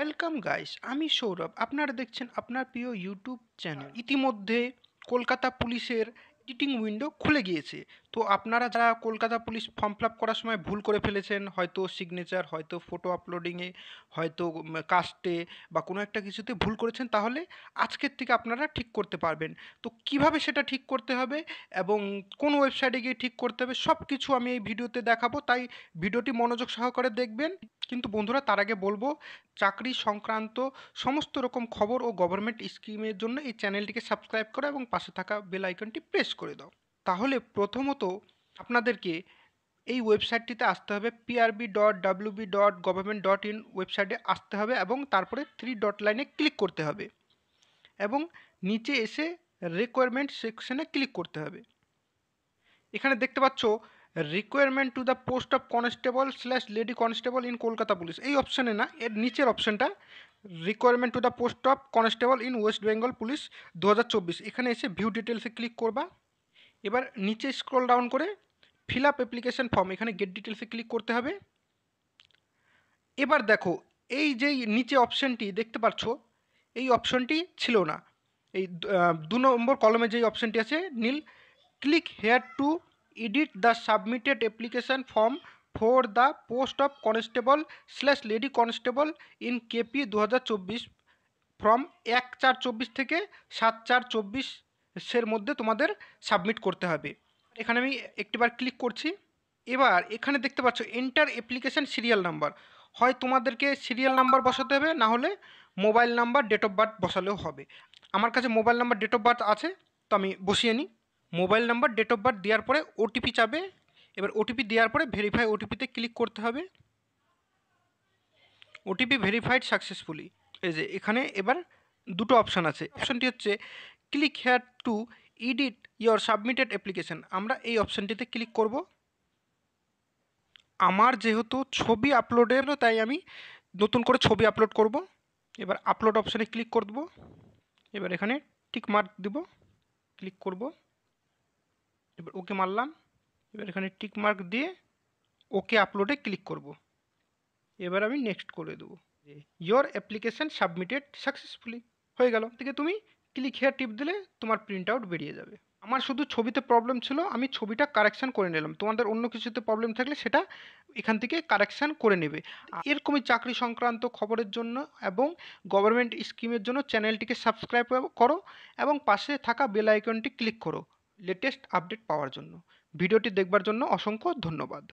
Welcome guys, আমি সৌরভ। আপনারা দেখছেন আপনার প্রিয় ইউটিউব চ্যানেল। ইতিমধ্যে কলকাতা পুলিশের এডিটিং উইন্ডো খুলে গিয়েছে। তো আপনারা যারা Kolkata police form fill up করার সময় ভুল করে ফেলেছেন, হয়তো সিগনেচার, হয়তো ফটো আপলোডিংয়ে, হয়তো কাস্টে বা কোনো একটা কিছুতে ভুল করেছেন, তাহলে আজকের থেকে আপনারা ঠিক করতে পারবেন। তো কিভাবে সেটা ঠিক করতে হবে এবং কোন ওয়েবসাইটে গিয়ে ঠিক করতে হবে, সব কিছু আমি এই ভিডিওতে দেখাবো। তাই ভিডিওটি মনোযোগ সহকারে দেখবেন। কিন্তু বন্ধুরা, তার আগে বলবো, চাকরি সংক্রান্ত সমস্ত রকম খবর ও গভর্নমেন্ট স্কিমের জন্য এই চ্যানেলটিকে সাবস্ক্রাইব করো এবং পাশে থাকা বেল আইকনটি প্রেস করে দাও। তাহলে প্রথমত আপনাদেরকে এই ওয়েবসাইটটিতে আসতে হবে, prb.wb.government.in ওয়েবসাইটে আসতে হবে এবং তারপরে 3 ডট লাইনে ক্লিক করতে হবে এবং নিচে এসে রিকোয়ারমেন্ট সেকশনে ক্লিক করতে হবে। এখানে দেখতে পাচ্ছ requirement to the post of constable slash lady constable in Kolkata police, এই অপশানে না, এর নিচের অপশানটা requirement to the post of constable in West Bengal police 2024, এখানে এসে ভিউ ডিটেলসে ক্লিক করবা। এবার নিচে স্ক্রল ডাউন করে ফিল আপ অ্যাপ্লিকেশন ফর্ম, এখানে গেট ডিটেলসে ক্লিক করতে হবে। এবার দেখো, এই যেই নিচে অপশানটি দেখতে পাচ্ছ, এই অপশানটি ছিল না। এই 2 নম্বর কলমে যেই অপশানটি আছে নীল, click here to edit the submitted application form for the post of constable slash lady constable in KP 2024 from 1/4/24 থেকে 7/4/24 মধ্যে তোমাদের সাবমিট করতে হবে। এখানে আমি একটিবার ক্লিক করছি। এবার এখানে দেখতে পাচ্ছ এন্টার অ্যাপ্লিকেশান সিরিয়াল নাম্বার, হয় তোমাদেরকে সিরিয়াল নাম্বার বসাতে হবে, না হলে mobile number, date of birth বসালেও হবে। আমার কাছে mobile number, date of birth আছে, তো আমি বসিয়ে নিই। Mobile number, date of birth দেওয়ার পরে ওটিপি চাবে। এবার ওটিপি দেওয়ার পরে ভেরিফাই ওটিপিতে ক্লিক করতে হবে। OTP verified successfully. এই যে এখানে এবার দুটো অপশান আছে। অপশানটি হচ্ছে click here to edit your submitted application, আমরা এই অপশানটিতে ক্লিক করব। আমার যেহেতু ছবি আপলোডের, তাই আমি নতুন করে ছবি আপলোড করব। এবার আপলোড অপশানে ক্লিক করব। এবার এখানে টিক মার্ক দেব, ক্লিক করব। এবার ওকে মারলাম। এবার এখানে টিক মার্ক দিয়ে ওকে আপলোডে ক্লিক করব। এবার আমি নেক্সট করে দেবো। ইয়োর অ্যাপ্লিকেশান সাবমিটেড সাকসেসফুলি হয়ে গেল। থেকে তুমি ক্লিক হেয়ার টিপ দিলে তোমার প্রিন্ট আউট বেরিয়ে যাবে। আমার শুধু ছবিতে প্রবলেম ছিল, আমি ছবিটা কারেকশান করে নিলাম। তোমাদের অন্য কিছুতে প্রবলেম থাকলে সেটা এখান থেকে কারেকশান করে নেবে। এরকমই চাকরি সংক্রান্ত খবরের জন্য এবং গভর্নমেন্ট স্কিমের জন্য চ্যানেলটিকে সাবস্ক্রাইব করো এবং পাশে থাকা বেল আইকনটি ক্লিক করো লেটেস্ট আপডেট পাওয়ার জন্য। ভিডিওটি দেখবার জন্য অসংখ্য ধন্যবাদ।